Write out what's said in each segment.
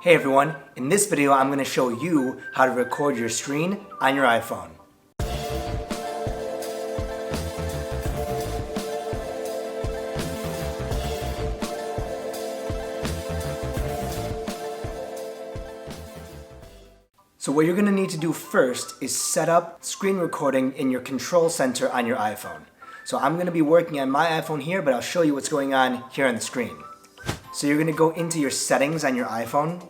Hey everyone, in this video I'm going to show you how to record your screen on your iPhone. So what you're going to need to do first is set up screen recording in your control center on your iPhone. So I'm going to be working on my iPhone here, but I'll show you what's going on here on the screen. So you're going to go into your settings on your iPhone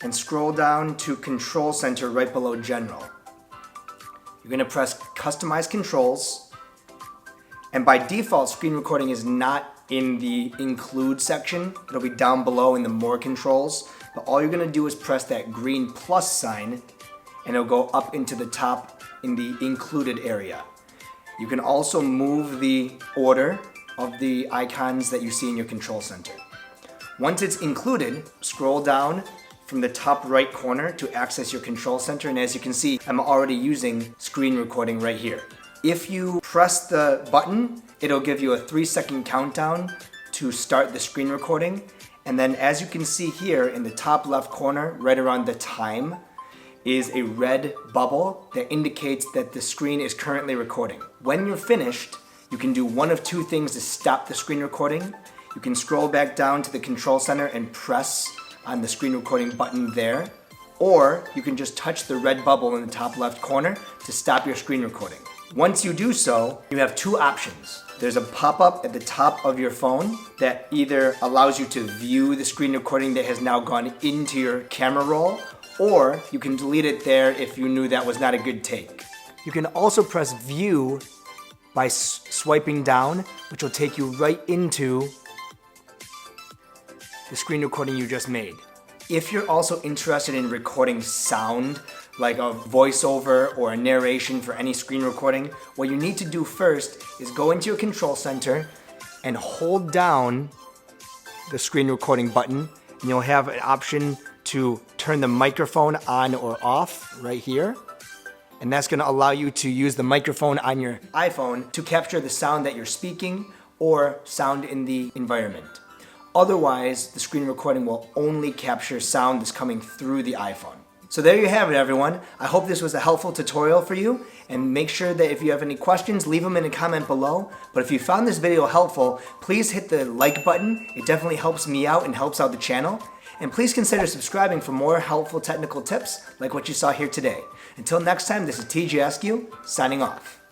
and scroll down to Control Center right below General. You're going to press Customize Controls, and by default screen recording is not in the Include section. It'll be down below in the More Controls, but all you're going to do is press that green plus sign and it'll go up into the top in the Included area. You can also move the order of the icons that you see in your control center. Once it's included, scroll down from the top right corner to access your control center, and as you can see, I'm already using screen recording right here. If you press the button, it'll give you a 3-second countdown to start the screen recording, and then as you can see here in the top left corner, right around the time, is a red bubble that indicates that the screen is currently recording. When you're finished, you can do one of two things to stop the screen recording. You can scroll back down to the control center and press on the screen recording button there, or you can just touch the red bubble in the top left corner to stop your screen recording. Once you do so, you have two options. There's a pop-up at the top of your phone that either allows you to view the screen recording that has now gone into your camera roll, or you can delete it there if you knew that was not a good take. You can also press View by swiping down, which will take you right into the screen recording you just made. If you're also interested in recording sound, like a voiceover or a narration for any screen recording, what you need to do first is go into your control center and hold down the screen recording button, and you'll have an option to turn the microphone on or off right here. And that's going to allow you to use the microphone on your iPhone to capture the sound that you're speaking or sound in the environment. Otherwise, the screen recording will only capture sound that's coming through the iPhone. So there you have it, everyone. I hope this was a helpful tutorial for you, and make sure that if you have any questions, leave them in a comment below. But if you found this video helpful, please hit the like button. It definitely helps me out and helps out the channel. And please consider subscribing for more helpful technical tips like what you saw here today. Until next time, this is TJ Askew, signing off.